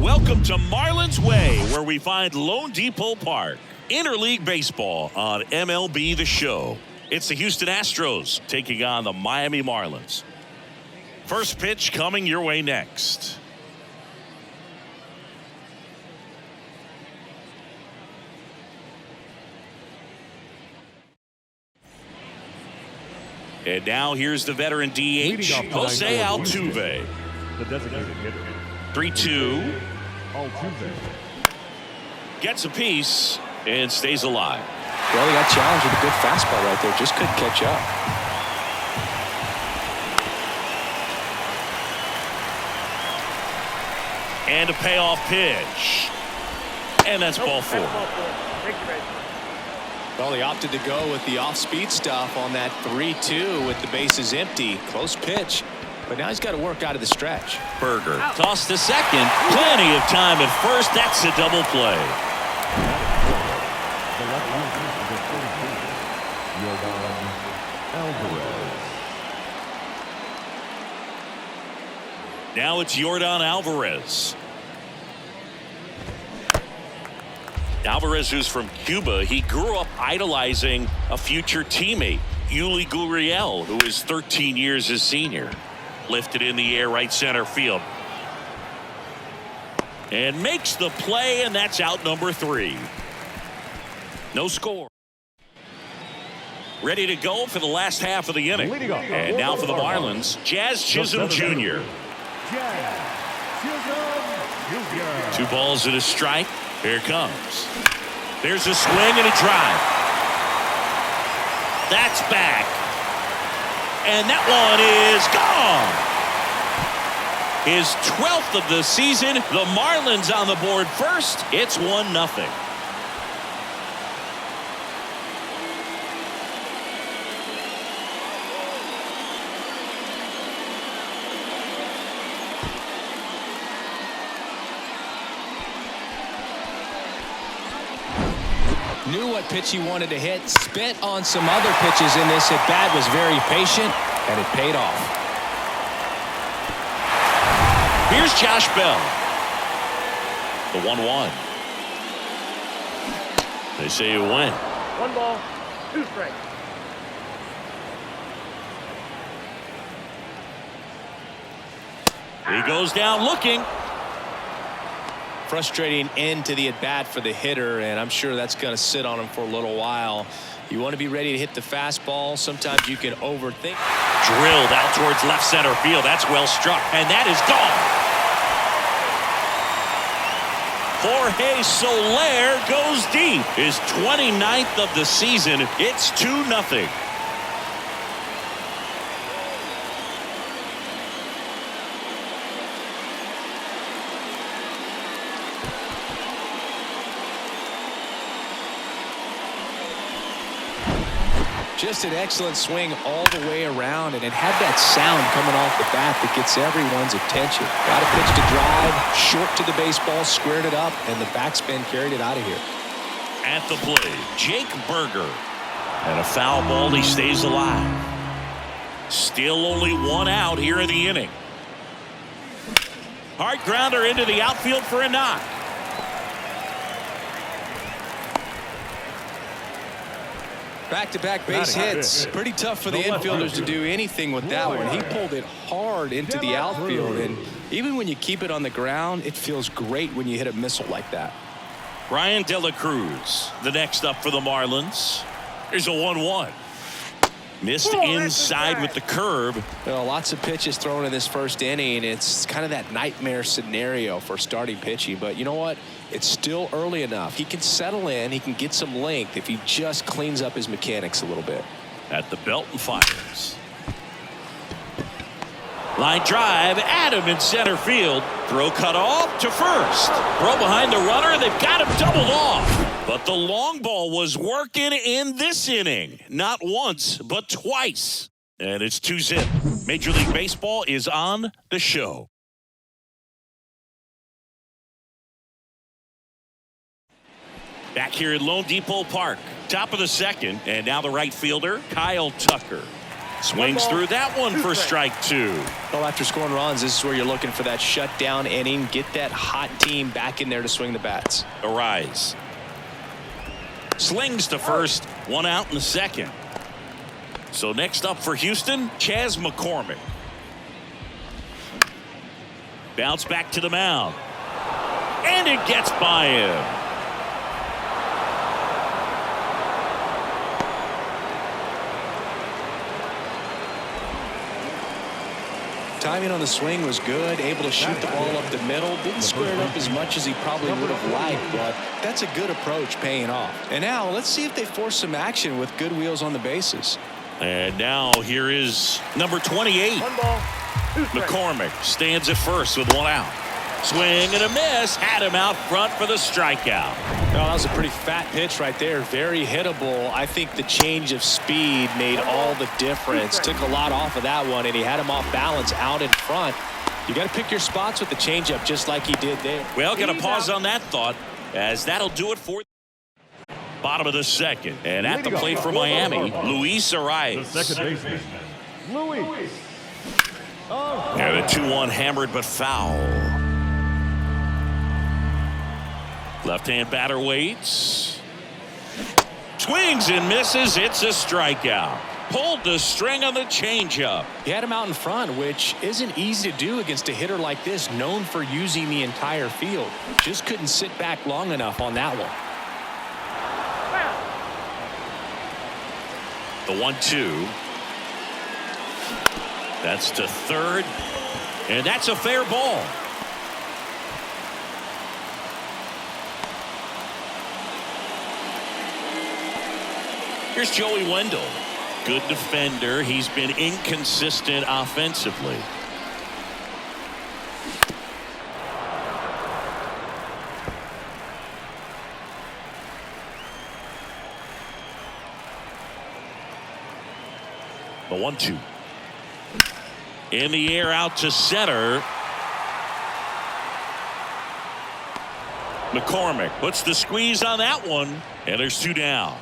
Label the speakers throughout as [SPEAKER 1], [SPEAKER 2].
[SPEAKER 1] Welcome to Marlins Way, where we find Lone Depot Park. Interleague baseball on MLB The Show. It's the Houston Astros taking on the Miami Marlins. First pitch coming your way next. And now here's the veteran DH, Jose Altuve.
[SPEAKER 2] The designated hitter.
[SPEAKER 1] 3-2.
[SPEAKER 2] Altuve.
[SPEAKER 1] Gets a piece and stays alive.
[SPEAKER 3] Well, he got challenged with a good fastball right there. Just couldn't catch up.
[SPEAKER 1] And a payoff pitch. And that's ball four.
[SPEAKER 3] Well, he opted to go with the off-speed stuff on that 3-2 with the bases empty. Close pitch. But now he's got to work out of the stretch.
[SPEAKER 1] Berger tossed to second. Plenty of time at first. That's a double play.
[SPEAKER 2] The left-hander is a 32. Alvarez.
[SPEAKER 1] Now it's Yordan Alvarez. Alvarez, who's from Cuba, he grew up idolizing a future teammate, Yuli Gurriel, who is 13 years his senior. Lifted in the air, right center field. And makes the play, and that's out number 3. No score. Ready to go for the last half of the inning. And now for the Marlins, Jazz Chisholm Jr. 2 balls and a strike. Here it comes. There's a swing and a drive. That's back. And that one is gone. His 12th of the season. The Marlins on the board first. It's 1-0.
[SPEAKER 3] Knew what pitch he wanted to hit. Spent on some other pitches in this at bat. Was very patient, and it paid off.
[SPEAKER 1] Here's Josh Bell. The 1-1. They say you win.
[SPEAKER 4] 1 ball, 2 strikes.
[SPEAKER 1] He goes down looking.
[SPEAKER 3] Frustrating end to the at-bat for the hitter, and I'm sure that's going to sit on him for a little while. You want to be ready to hit the fastball. Sometimes you can overthink.
[SPEAKER 1] Drilled out towards left center field. That's well struck, and that is gone. Jorge Soler goes deep. His 29th of the season. It's 2-0.
[SPEAKER 3] Just an excellent swing all the way around, and it had that sound coming off the bat that gets everyone's attention. Got a pitch to drive, short to the baseball, squared it up, and the backspin carried it out of here.
[SPEAKER 1] At the plate, Jake Berger. And a foul ball, he stays alive. Still only 1 out here in the inning. Hard grounder into the outfield for a knock.
[SPEAKER 3] Back-to-back base hits. Pretty tough for the infielders to do anything with that one. He pulled it hard into the outfield, and even when you keep it on the ground, it feels great when you hit a missile like that.
[SPEAKER 1] Ryan De La Cruz, the next up for the Marlins. Here's a 1-1. Missed inside with the curve.
[SPEAKER 3] Well, lots of pitches thrown in this first inning. It's kind of that nightmare scenario for starting pitching. But you know what? It's still early enough. He can settle in. He can get some length if he just cleans up his mechanics a little bit.
[SPEAKER 1] At the belt and fires. Line drive, Adam in center field. Throw cut off to first. Throw behind the runner. They've got him doubled off. But the long ball was working in this inning. Not once, but twice. And it's 2-0. Major League Baseball is on the show. Back here at Lone Depot Park. Top of the second. And now the right fielder, Kyle Tucker. Swings through that one for strike two.
[SPEAKER 3] Well, after scoring runs, this is where you're looking for that shutdown inning. Get that hot team back in there to swing the bats.
[SPEAKER 1] Arise. Slings to first. One out in the second. So next up for Houston, Chas McCormick. Bounce back to the mound. And it gets by him.
[SPEAKER 3] Timing on the swing was good, able to shoot the ball up the middle. Didn't square it up as much as he probably would have liked, but that's a good approach paying off. And now let's see if they force some action with good wheels on the bases.
[SPEAKER 1] And now here is number 28. McCormick stands at first with one out. Swing and a miss. Had him out front for the strikeout.
[SPEAKER 3] Oh, that was a pretty fat pitch right there. Very hittable. I think the change of speed made all the difference. Took a lot off of that one, and he had him off balance out in front. You got to pick your spots with the changeup just like he did there.
[SPEAKER 1] Well, going to pause on that thought, as that'll do it for bottom of the second. And at the plate for Miami, Luis Arias.
[SPEAKER 2] The second baseman, Luis.
[SPEAKER 1] And a 2-1 hammered but foul. Left-hand batter waits. Swings and misses. It's a strikeout. Pulled the string on the changeup.
[SPEAKER 3] He had him out in front, which isn't easy to do against a hitter like this, known for using the entire field. Just couldn't sit back long enough on that one.
[SPEAKER 1] The 1-2. That's to third. And that's a fair ball. Here's Joey Wendell. Good defender. He's been inconsistent offensively. The 1-2. In the air out to center. McCormick puts the squeeze on that one. And there's two down.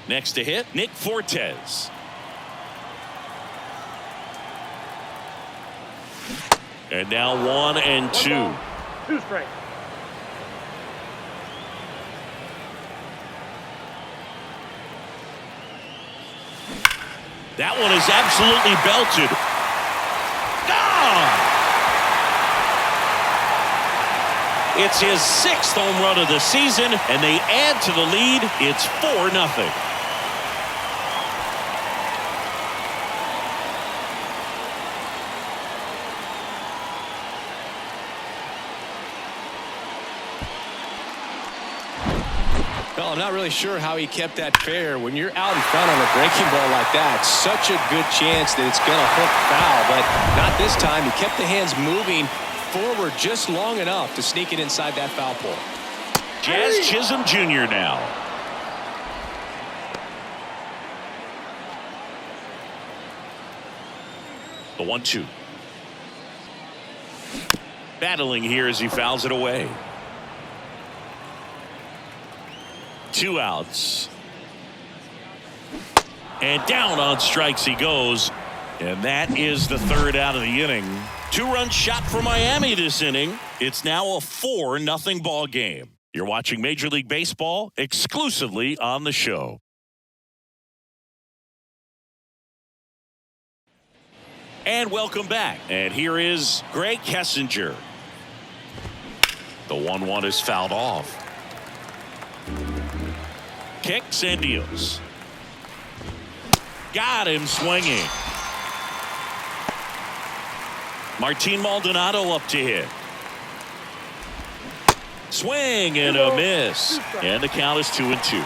[SPEAKER 1] Next to hit, Nick Fortes. And now 1-2.
[SPEAKER 4] 2 strikes.
[SPEAKER 1] That one is absolutely belted. Gone! It's his 6th home run of the season, and they add to the lead. It's 4-0.
[SPEAKER 3] Well, I'm not really sure how he kept that fair. When you're out in front on a breaking ball like that, such a good chance that it's going to hook foul, but not this time. He kept the hands moving forward just long enough to sneak it inside that foul pole.
[SPEAKER 1] Jazz Chisholm Jr. now. The 1-2. Battling here as he fouls it away. 2 outs. And down on strikes he goes. And that is the 3rd out of the inning. 2-run shot for Miami this inning. It's now a 4-0 ball game. You're watching Major League Baseball exclusively on the show. And welcome back. And here is Greg Kessinger. The 1-1 is fouled off. Kicks and deals. Got him swinging. Martin Maldonado up to hit. Swing and a miss. And the count is 2-2.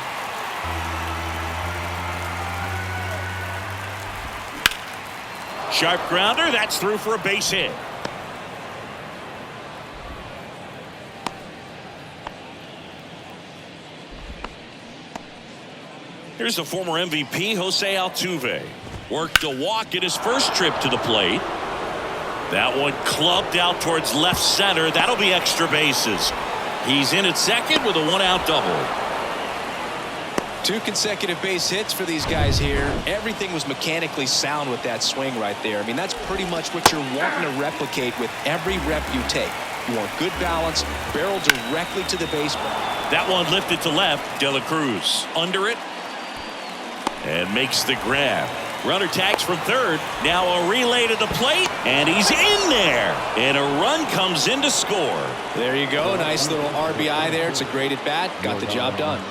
[SPEAKER 1] Sharp grounder. That's through for a base hit. Here's the former MVP, Jose Altuve. Worked a walk in his first trip to the plate. That one clubbed out towards left center. That'll be extra bases. He's in at second with a one-out double.
[SPEAKER 3] 2 consecutive base hits for these guys here. Everything was mechanically sound with that swing right there. I mean, that's pretty much what you're wanting to replicate with every rep you take. You want good balance, barrel directly to the baseball.
[SPEAKER 1] That one lifted to left. De La Cruz under it and makes the grab. Runner tags from third. Now a relay to the plate, and he's in there. And a run comes in to score.
[SPEAKER 3] There you go. Nice little RBI there. It's a great at bat. Got the job done.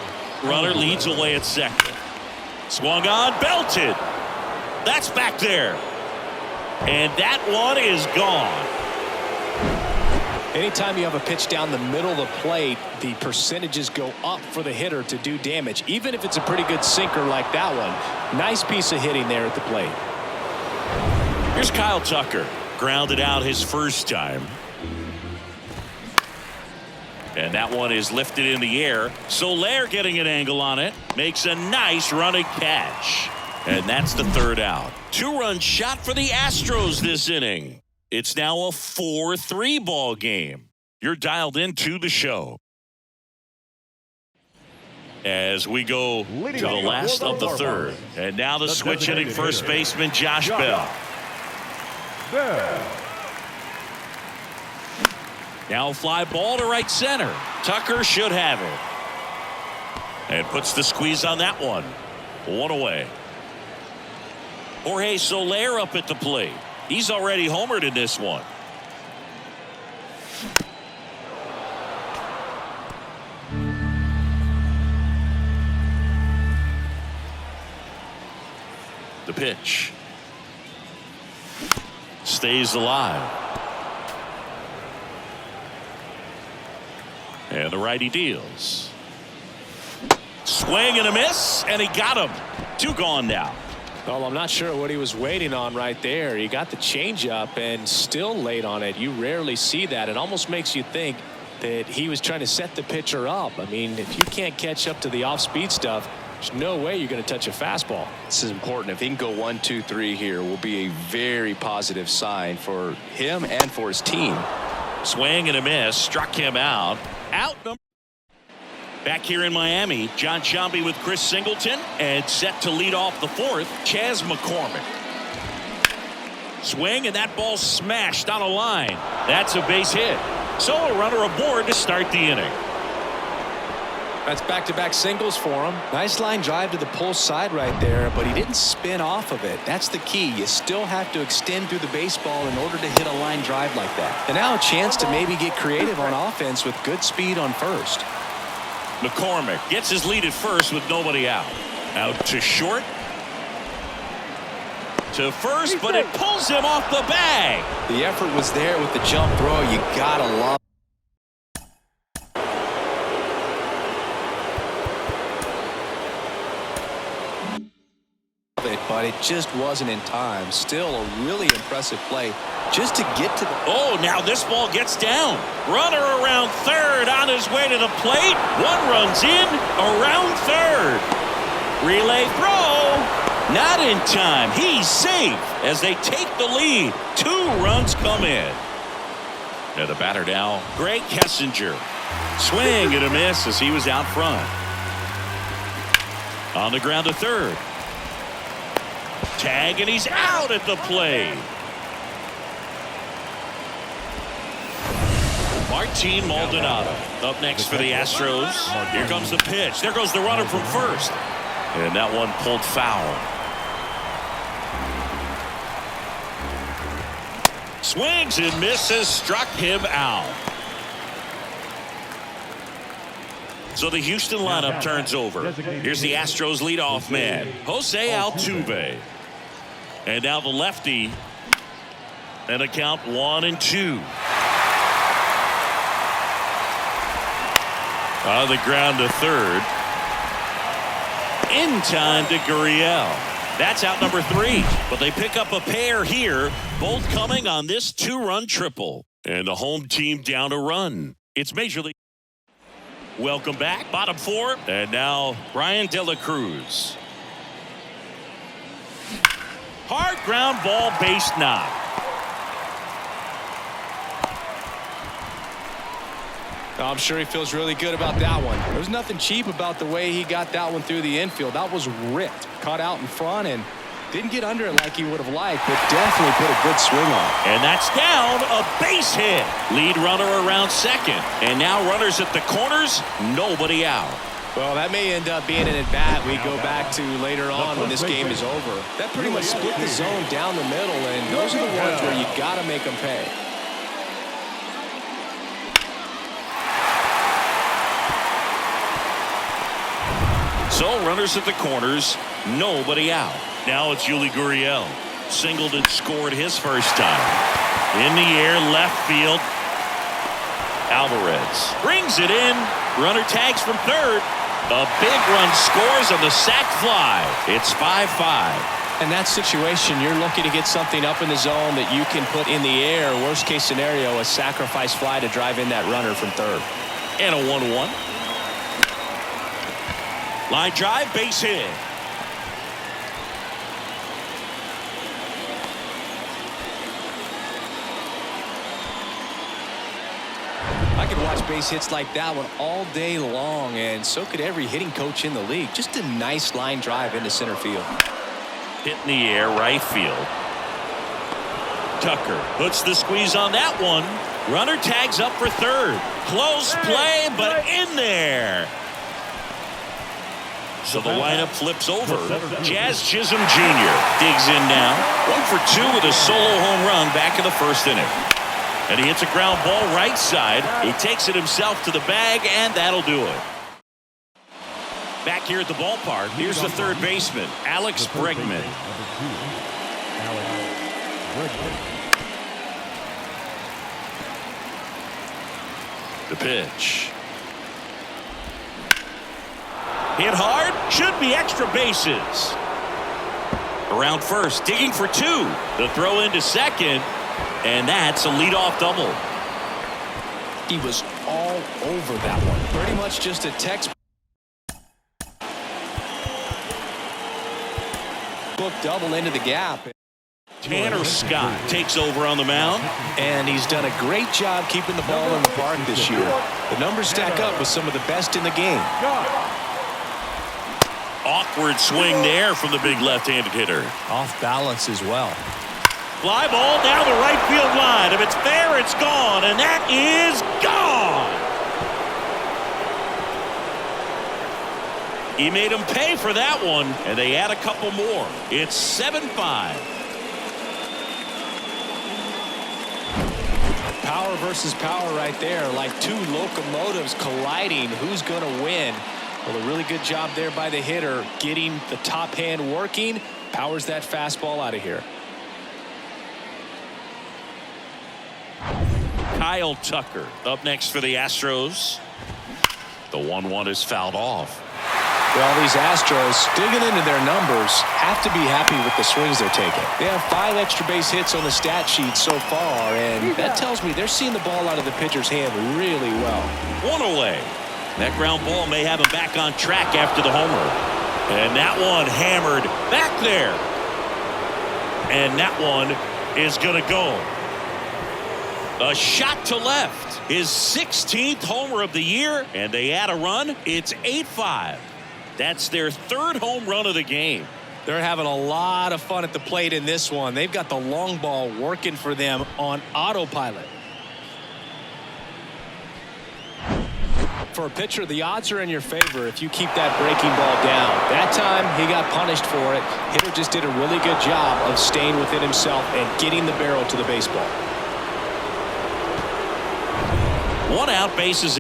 [SPEAKER 1] Runner leads away at second. Swung on, belted. That's back there. And that one is gone.
[SPEAKER 3] Anytime you have a pitch down the middle of the plate, the percentages go up for the hitter to do damage, even if it's a pretty good sinker like that one. Nice piece of hitting there at the plate.
[SPEAKER 1] Here's Kyle Tucker. Grounded out his first time. And that one is lifted in the air. Soler getting an angle on it. Makes a nice running catch. And that's the third out. 2-run shot for the Astros this inning. It's now a 4-3 ball game. You're dialed into the show. As we go to the last of the third. And now the switch hitting first baseman Josh Bell. Now a fly ball to right center. Tucker should have it. And puts the squeeze on that one. 1 away. Jorge Soler up at the plate. He's already homered in this one. The pitch. Stays alive. And the righty deals. Swing and a miss, and he got him. 2 gone now.
[SPEAKER 3] Well, I'm not sure what he was waiting on right there. He got the changeup and still late on it. You rarely see that. It almost makes you think that he was trying to set the pitcher up. I mean, if you can't catch up to the off-speed stuff, there's no way you're going to touch a fastball. This is important. If he can go 1, 2, 3 here, will be a very positive sign for him and for his team.
[SPEAKER 1] Swing and a miss, struck him out. Out number. Back here in Miami, John Sciambi with Chris Singleton, and set to lead off the fourth, Chas McCormick. Swing, and that ball smashed on a line. That's a base hit. So a runner aboard to start the inning.
[SPEAKER 3] That's back-to-back singles for him. Nice line drive to the pull side right there, but he didn't spin off of it. That's the key. You still have to extend through the baseball in order to hit a line drive like that. And now a chance to maybe get creative on offense with good speed on first.
[SPEAKER 1] McCormick gets his lead at first with nobody out. Out to short. To first, but it pulls him off the bag.
[SPEAKER 3] The effort was there with the jump throw. You gotta love it, but it just wasn't in time. Still a really impressive play just to get to the...
[SPEAKER 1] Oh, now this ball gets down. Runner around third on his way to the plate. 1 runs in, around third. Relay throw. Not in time. He's safe as they take the lead. 2 runs come in. And the batter now, Greg Kessinger. Swing and a miss as he was out front. On the ground to third. Tag, and he's out at the plate. Martin Maldonado up next for the Astros. Here comes the pitch. There goes the runner from first. And that one pulled foul. Swings and misses, struck him out. So the Houston lineup turns over. Here's the Astros leadoff man, Jose Altuve. And now the lefty. And a count 1-2. On the ground to third. In time to Gurriel. That's out number 3. But they pick up a pair here, both coming on this 2-run triple. And the home team down a run. It's Major League. Welcome back. Bottom 4. And now Brian De La Cruz. Hard ground ball, base knock.
[SPEAKER 3] I'm sure he feels really good about that one. There's nothing cheap about the way he got that one through the infield. That was ripped. Caught out in front and didn't get under it like he would have liked, but definitely put a good swing on it.
[SPEAKER 1] And that's down, a base hit. Lead runner around second. And now runners at the corners, nobody out.
[SPEAKER 3] Well, that may end up being an at-bat we go back to later on when this game is over. That pretty much split the zone down the middle, and those are the ones where you got to make them pay.
[SPEAKER 1] So runners at the corners, nobody out. Now it's Yuli Gurriel. Singled and scored his first time. In the air, left field. Alvarez brings it in. Runner tags from third. A big run scores on the sac fly. It's 5-5.
[SPEAKER 3] In that situation, you're looking to get something up in the zone that you can put in the air. Worst case scenario, a sacrifice fly to drive in that runner from third.
[SPEAKER 1] And a 1-1. Line drive, base hit.
[SPEAKER 3] I could watch base hits like that one all day long, and so could every hitting coach in the league. Just a nice line drive into center field.
[SPEAKER 1] Hit in the air, right field. Tucker puts the squeeze on that one. Runner tags up for third. Close play, but in there. So the lineup flips over. Jazz Chisholm Jr. digs in now. 1 for 2 with a solo home run back in the first inning. And he hits a ground ball right side. He takes it himself to the bag, and that'll do it. Back here at the ballpark, here's the third baseman, Alex Bregman. The pitch. Hit hard, should be extra bases. Around first, digging for 2. The throw into second, and that's a leadoff double.
[SPEAKER 3] He was all over that one. Pretty much just a textbook double into the gap.
[SPEAKER 1] Tanner Scott takes over on the mound.
[SPEAKER 3] And he's done a great job keeping the ball in the park this year. The numbers stack up with some of the best in the game.
[SPEAKER 1] Awkward swing there from the big left-handed hitter.
[SPEAKER 3] Off balance as well.
[SPEAKER 1] Fly ball down the right field line. If it's fair, it's gone, and that is gone. He made him pay for that one, and they add a couple more. It's 7-5.
[SPEAKER 3] Power versus power right there, like two locomotives colliding. Who's going to win? Well, a really good job there by the hitter, getting the top hand working. Powers that fastball out of here.
[SPEAKER 1] Kyle Tucker up next for the Astros. The 1-1 is fouled off.
[SPEAKER 3] Well, these Astros, digging into their numbers, have to be happy with the swings they're taking. They have 5 extra base hits on the stat sheet so far, and that tells me they're seeing the ball out of the pitcher's hand really well. 1
[SPEAKER 1] away. That ground ball may have him back on track after the homer. And that one hammered back there. And that one is going to go. A shot to left. His 16th homer of the year, and they add a run. It's 8-5. That's their 3rd home run of the game.
[SPEAKER 3] They're having a lot of fun at the plate in this one. They've got the long ball working for them on autopilot. For a pitcher, the odds are in your favor if you keep that breaking ball down. That time, he got punished for it. Hitter just did a really good job of staying within himself and getting the barrel to the baseball.
[SPEAKER 1] 1 out, bases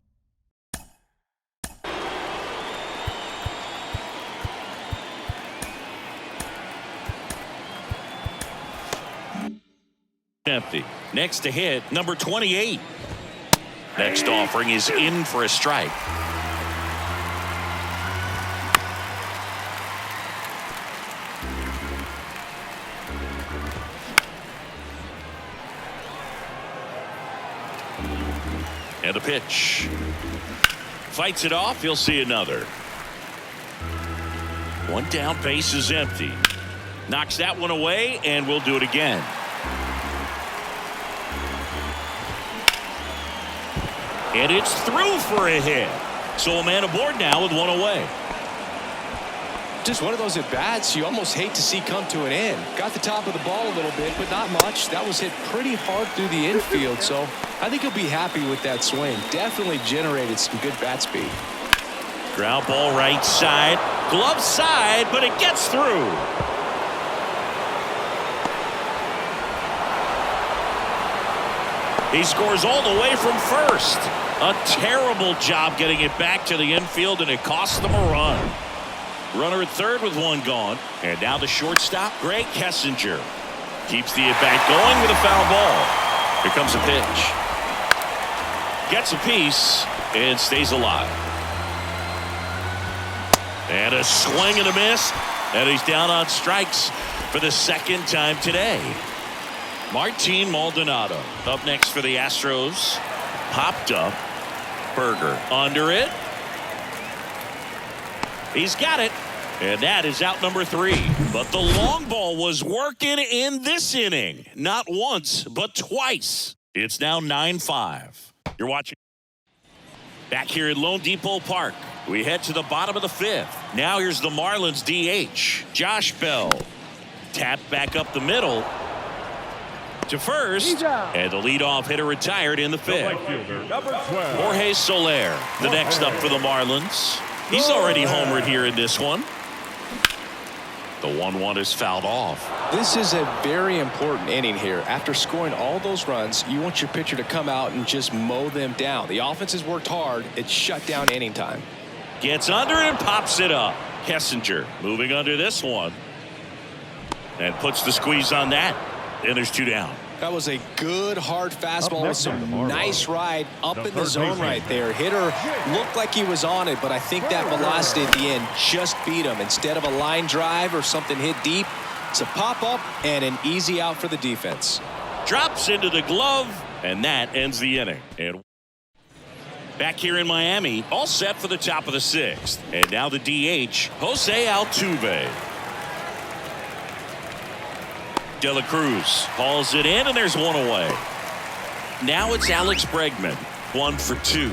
[SPEAKER 1] empty. Next to hit, number 28. Next offering is in for a strike. And a pitch. Fights it off. He'll see another. 1 down, base is empty. Knocks that one away, and we'll do it again. And it's through for a hit. So a man aboard now with one away.
[SPEAKER 3] Just one of those at-bats you almost hate to see come to an end. Got the top of the ball a little bit, but not much. That was hit pretty hard through the infield, so I think he'll be happy with that swing. Definitely generated some good bat speed.
[SPEAKER 1] Ground ball right side. Glove side, but it gets through. He scores all the way from first. A terrible job getting it back to the infield, and it cost them a run. Runner at third with one gone. And now the shortstop, Greg Kessinger. Keeps the at-bat going with a foul ball. Here comes a pitch. Gets a piece and stays alive. And a swing and a miss. And he's down on strikes for the second time today. Martin Maldonado up next for the Astros. Popped up. Berger under it. He's got it. And that is out number 3. But the long ball was working in this inning. Not once, but twice. It's now 9-5. You're watching. Back here at Lone Depot Park. We head to the bottom of the 5th. Now here's the Marlins DH. Josh Bell. Tapped back up the middle. To first, and the leadoff hitter retired in the 5th. Jorge Soler, the next up for the Marlins. He's already homered here in this one. The 1-1 is fouled off.
[SPEAKER 3] This is a very important inning here. After scoring all those runs, you want your pitcher to come out and just mow them down. The offense has worked hard. It's shut down inning time.
[SPEAKER 1] Gets under it and pops it up. Kessinger moving under this one. And puts the squeeze on that. And there's 2 down.
[SPEAKER 3] That was a good hard fastball with some nice ride up in the zone right there. Hitter looked like he was on it, but I think that velocity at the end just beat him. Instead of a line drive or something hit deep, it's a pop up and an easy out for the defense.
[SPEAKER 1] Drops into the glove, and that ends the inning. And back here in Miami, all set for the top of the 6th. And now the DH, Jose Altuve. De La Cruz hauls it in, and there's one away. Now it's Alex Bregman, 1 for 2.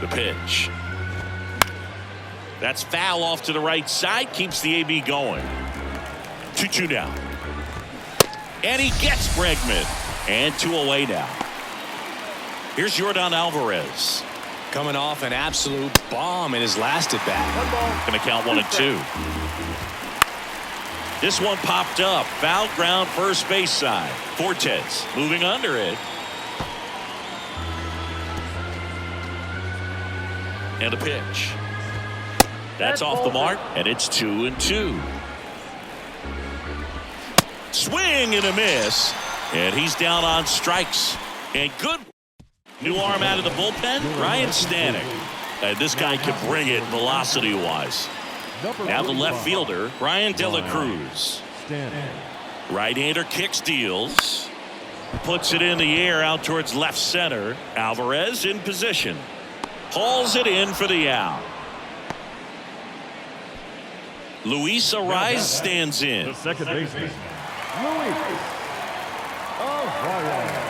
[SPEAKER 1] The pitch. That's foul off to the right side, keeps the AB going. 2-2 down. And he gets Bregman. And 2 away now. Here's Yordan Alvarez.
[SPEAKER 3] Coming off an absolute bomb in his last at bat.
[SPEAKER 1] Going to count 1 and 2. This one popped up. Foul ground first base side. Fortes moving under it. And a pitch. That's off the mark, and it's 2 and 2. Swing and a miss. And he's down on strikes. And good. New arm out of the bullpen, Ryan Stanek. And this guy can bring it velocity-wise. Now the left fielder, Ryan De La Cruz. Right-hander kicks, deals. Puts it in the air out towards left center. Alvarez in position. Hauls it in for the out. Luis Ariz stands in.
[SPEAKER 2] The second baseman, Luis Ariz.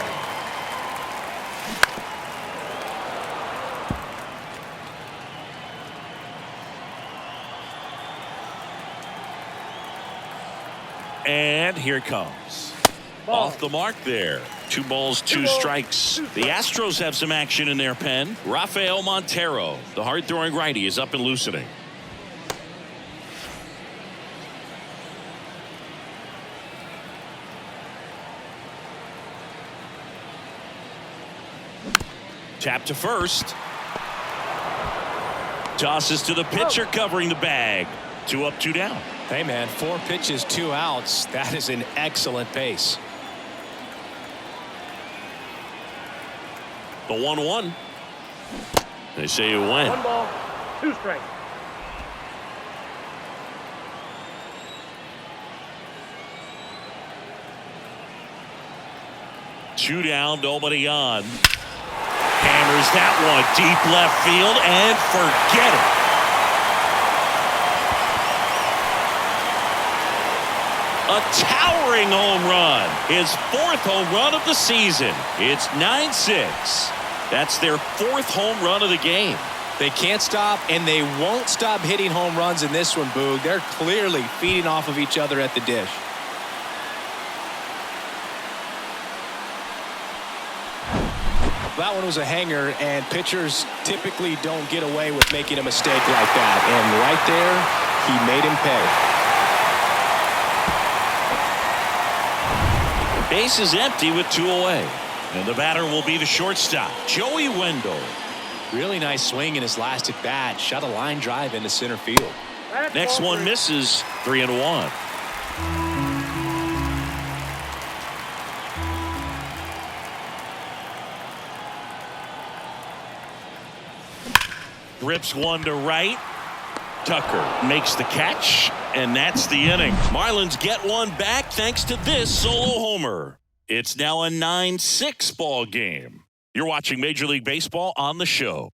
[SPEAKER 1] And here it comes. Off the mark there. 2 balls, 2 strikes. The Astros have some action in their pen. Rafael Montero, the hard-throwing righty, is up and loosening. Tap to first. Tosses to the pitcher, covering the bag. 2 up, 2 down.
[SPEAKER 3] Hey, man, 4 pitches, 2 outs. That is an excellent pace.
[SPEAKER 1] The 1-1. They say you win.
[SPEAKER 4] 1 ball, 2 strikes.
[SPEAKER 1] Two down, nobody on. Hammers that one deep left field and forget it. A towering home run. His 4th home run of the season. It's 9-6. That's their 4th home run of the game.
[SPEAKER 3] They can't stop, and they won't stop hitting home runs in this one, Boog. They're clearly feeding off of each other at the dish. That one was a hanger, and pitchers typically don't get away with making a mistake like that. And right there, he made him pay.
[SPEAKER 1] Base is empty with 2 away. And the batter will be the shortstop, Joey Wendell.
[SPEAKER 3] Really nice swing in his last at bat. Shot a line drive into center field.
[SPEAKER 1] Next one misses. 3-1. Rips one to right. Tucker makes the catch, and that's the inning. Marlins get one back thanks to this solo homer. It's now a 9-6 ball game. You're watching Major League Baseball on the show.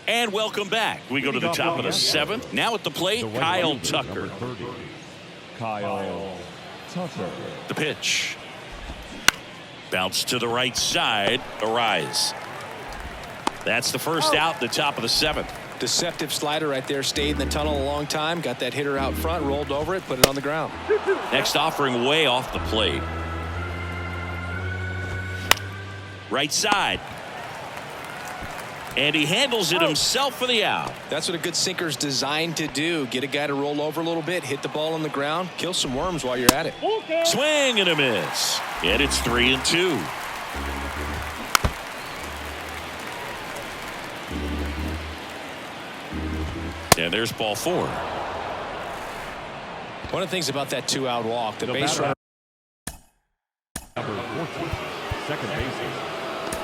[SPEAKER 1] And welcome back. We go to the top of the 7th. Now at the plate, Kyle Tucker.
[SPEAKER 2] Kyle Tucker.
[SPEAKER 1] The pitch. Bounce to the right side. A rise. That's the first out, the top of the 7th.
[SPEAKER 3] Deceptive slider right there. Stayed in the tunnel a long time. Got that hitter out front. Rolled over it. Put it on the ground.
[SPEAKER 1] Next offering way off the plate. Right side. And he handles it himself for the out.
[SPEAKER 3] That's what a good sinker's designed to do. Get a guy to roll over a little bit, hit the ball on the ground, kill some worms while you're at it.
[SPEAKER 1] Swing and a miss. And it's 3-2. And there's ball 4.
[SPEAKER 3] One of the things about that 2-out walk, the base runner.
[SPEAKER 2] Number 14, second baseman,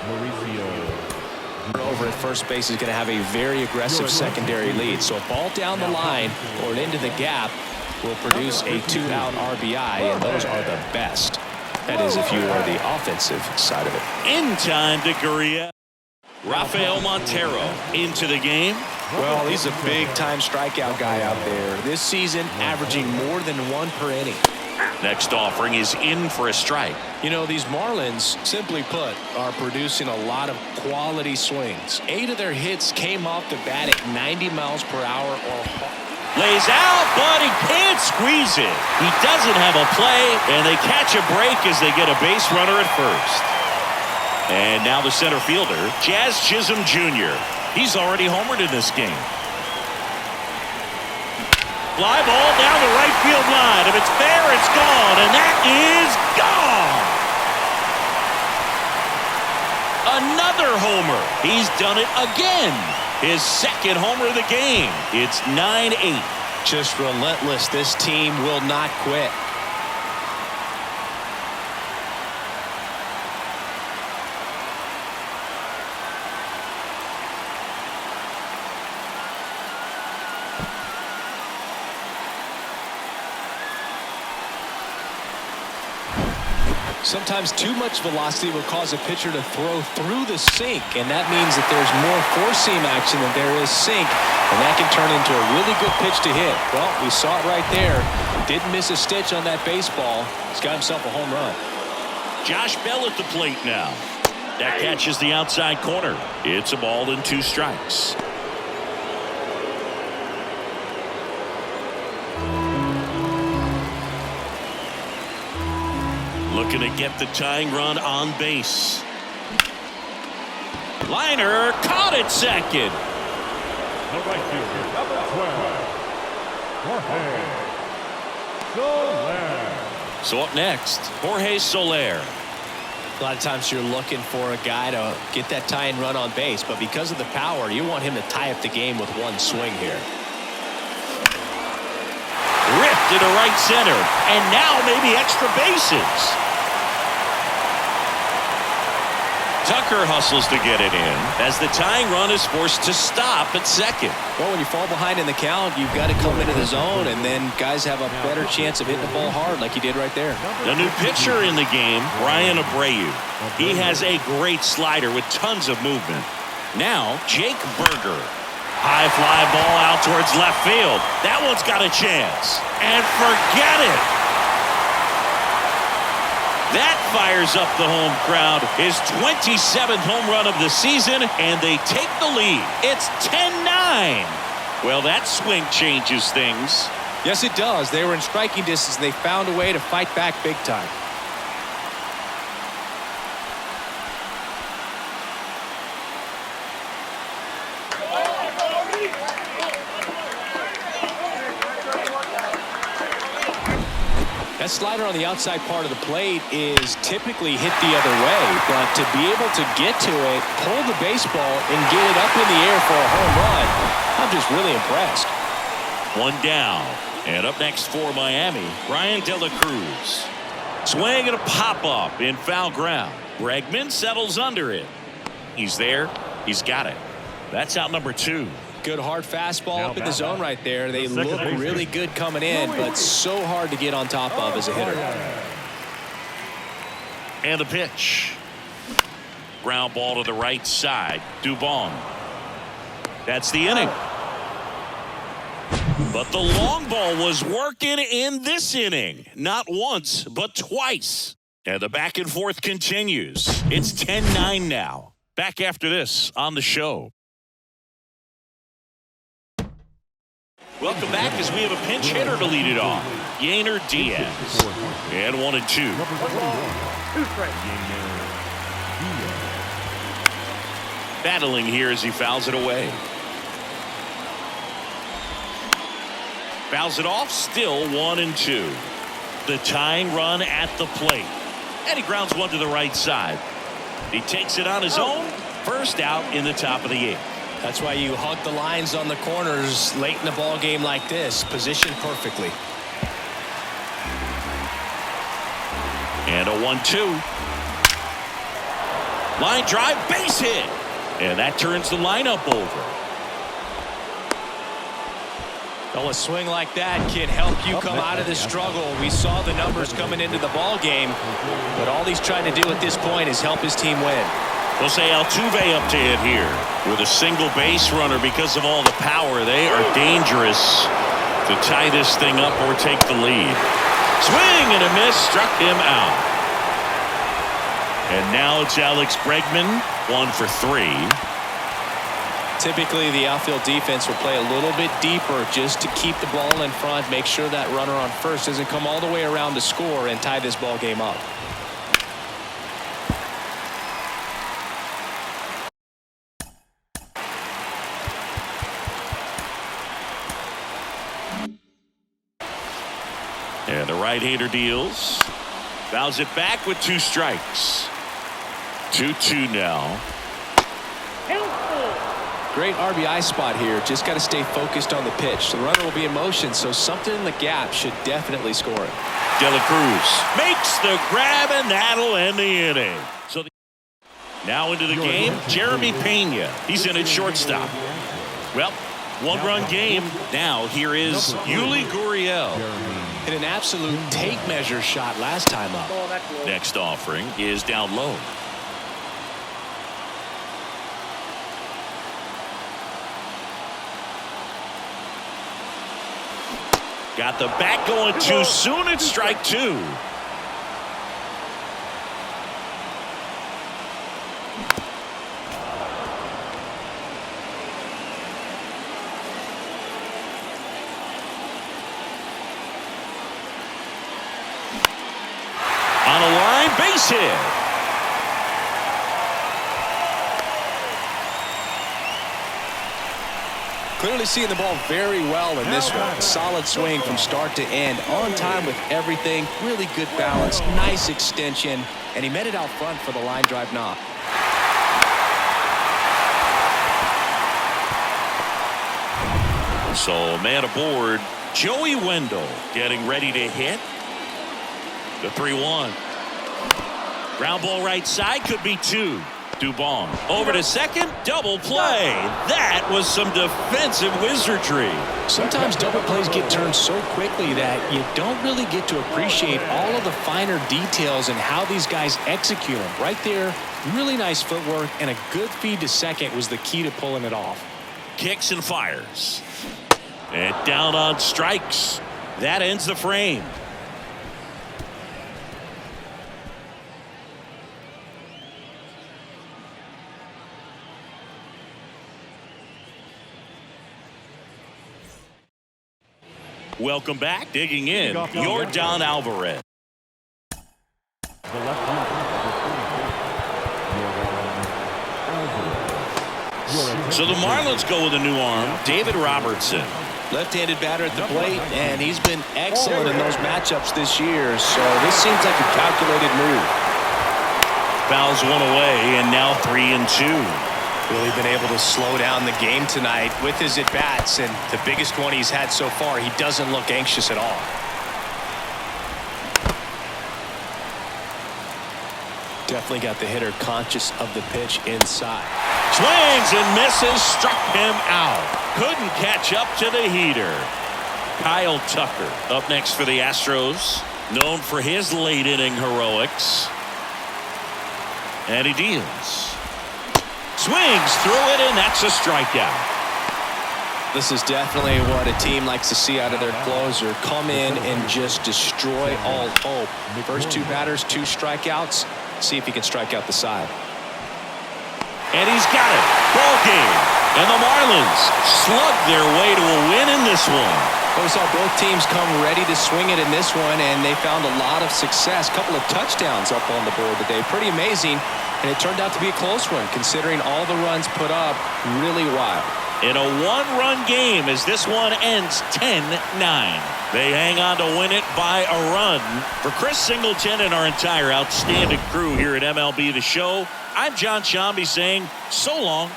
[SPEAKER 2] Mauricio.
[SPEAKER 3] Over at first base is going to have a very aggressive secondary lead. So a ball down the line or into the gap will produce a 2-out RBI, and those are the best. That is if you are the offensive side of it.
[SPEAKER 1] In time to Gurria. Rafael Montero into the game.
[SPEAKER 3] Well, he's a big-time strikeout guy out there. This season, averaging more than 1 per inning.
[SPEAKER 1] Next offering is in for a strike.
[SPEAKER 3] You know, these Marlins, simply put, are producing a lot of quality swings. 8 of their hits came off the bat at 90 miles per hour or
[SPEAKER 1] Lays out, but he can't squeeze it. He doesn't have a play, and they catch a break as they get a base runner at first. And now the center fielder, Jazz Chisholm Jr. He's already homered in this game. Fly ball down the right field line. If it's there, it's gone, and that is gone. Another homer. He's done it again. His 2nd homer of the game. It's 9-8.
[SPEAKER 3] just relentless. This team will not quit. Sometimes too much velocity will cause a pitcher to throw through the sink, and that means that there's more four-seam action than there is sink, and that can turn into a really good pitch to hit. Well, we saw it right there. Didn't miss a stitch on that baseball. He's got himself a home run.
[SPEAKER 1] Josh Bell at the plate now. That catches the outside corner. It's a ball and 2 strikes. Looking to get the tying run on base. Liner caught at second.
[SPEAKER 2] The right fielder, number 12, Jorge Soler.
[SPEAKER 1] So up next, Jorge Soler.
[SPEAKER 3] A lot of times you're looking for a guy to get that tying run on base, but because of the power, you want him to tie up the game with one swing here.
[SPEAKER 1] Ripped into right center, and now maybe extra bases. Tucker hustles to get it in as the tying run is forced to stop at second.
[SPEAKER 3] Well, when you fall behind in the count, you've got to come into the zone, and then guys have a better chance of hitting the ball hard like he did right there.
[SPEAKER 1] The new pitcher in the game, Ryan Abreu. He has a great slider with tons of movement. Now, Jake Berger. High fly ball out towards left field. That one's got a chance. And forget it. That fires up the home crowd. His 27th home run of the season, and they take the lead. It's 10-9. Well, that swing changes things.
[SPEAKER 3] Yes, it does. They were in striking distance. They found a way to fight back big time. That slider on the outside part of the plate is typically hit the other way, but to be able to get to it, pull the baseball, and get it up in the air for a home run, I'm just really impressed.
[SPEAKER 1] One down. And up next for Miami, Ryan De La Cruz. Swing and a pop-up in foul ground. Bregman settles under it. He's there. He's got it. That's out number 2.
[SPEAKER 3] Good hard fastball up in the zone right there. They look really good coming in, but so hard to get on top of as a hitter.
[SPEAKER 1] And the pitch. Ground ball to the right side. Dubon. That's the inning. But the long ball was working in this inning. Not once, but twice. And the back and forth continues. It's 10-9 now. Back after this on the show. Welcome back as we have a pinch hitter to lead it off. Yainer Diaz. And 1-2.
[SPEAKER 4] 2 strikes.
[SPEAKER 1] Battling here as he fouls it away. Fouls it off, still 1-2. The tying run at the plate. And he grounds one to the right side. He takes it on his own. First out in the top of the 8th.
[SPEAKER 3] That's why you hug the lines on the corners late in the ball game like this. Positioned perfectly.
[SPEAKER 1] And a 1-2. Line drive, base hit. And that turns the lineup over.
[SPEAKER 3] Well, a swing like that can help you come out of the struggle. We saw the numbers coming into the ball game, but all he's trying to do at this point is help his team win.
[SPEAKER 1] Jose Altuve up to hit here with a single base runner. Because of all the power, they are dangerous to tie this thing up or take the lead. Swing and a miss, struck him out. And now it's Alex Bregman, 1 for 3.
[SPEAKER 3] Typically, the outfield defense will play a little bit deeper just to keep the ball in front, make sure that runner on first doesn't come all the way around to score and tie this ball game up.
[SPEAKER 1] And the right-hander deals. Fouls it back with 2 strikes. 2-2 now.
[SPEAKER 3] Great RBI spot here. Just got to stay focused on the pitch. The runner will be in motion, so something in the gap should definitely score it.
[SPEAKER 1] De La Cruz makes the grab, and that'll end the inning. So now into the game, Jeremy Pena. He's in at shortstop. Well, 1-run game. Now here is Yuli Gurriel.
[SPEAKER 3] Hit an absolute tape measure shot last time up.
[SPEAKER 1] Next offering is down low. Got the bat going too soon. It's strike 2. On a line, base hit.
[SPEAKER 3] Clearly seeing the ball very well in this one. Solid swing from start to end. On time with everything. Really good balance. Nice extension. And he met it out front for the line drive knock.
[SPEAKER 1] So man aboard, Joey Wendell getting ready to hit. The 3-1. Ground ball right side, could be 2. Dubon over to second, double play. That was some defensive wizardry.
[SPEAKER 3] Sometimes double plays get turned so quickly that you don't really get to appreciate all of the finer details and how these guys execute them. Right there, really nice footwork, and a good feed to second was the key to pulling it off.
[SPEAKER 1] Kicks and fires. And down on strikes. That ends the frame. Welcome back. Digging in, Yordan Alvarez.
[SPEAKER 2] The left fielder,
[SPEAKER 1] So the Marlins go with a new arm, David Robertson.
[SPEAKER 3] Left-handed batter at the plate, and he's been excellent in those matchups this year, so this seems like a calculated move.
[SPEAKER 1] Fouls one away, and now 3-2.
[SPEAKER 3] Really been able to slow down the game tonight with his at-bats, and the biggest one he's had so far, he doesn't look anxious at all. Definitely got the hitter conscious of the pitch inside.
[SPEAKER 1] Swings and misses, struck him out. Couldn't catch up to the heater. Kyle Tucker up next for the Astros, known for his late inning heroics. And he deals. Swings through it, and that's a strikeout.
[SPEAKER 3] This is definitely what a team likes to see out of their closer. Come in and just destroy all hope. First two batters, 2 strikeouts. See if he can strike out the side.
[SPEAKER 1] And he's got it. Ball game. And the Marlins slug their way to a win in this one.
[SPEAKER 3] We saw both teams come ready to swing it in this one, and they found a lot of success. Couple of touchdowns up on the board today. Pretty amazing. And it turned out to be a close one, considering all the runs put up. Really wild.
[SPEAKER 1] In a 1-run game as this one ends 10-9. They hang on to win it by a run. For Chris Singleton and our entire outstanding crew here at MLB The Show, I'm John Shambi saying so long.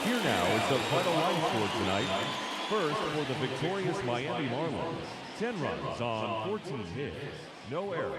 [SPEAKER 2] Here now is the final line score tonight. First, for the victorious Miami Marlins, 10 runs on 14 hits, no errors.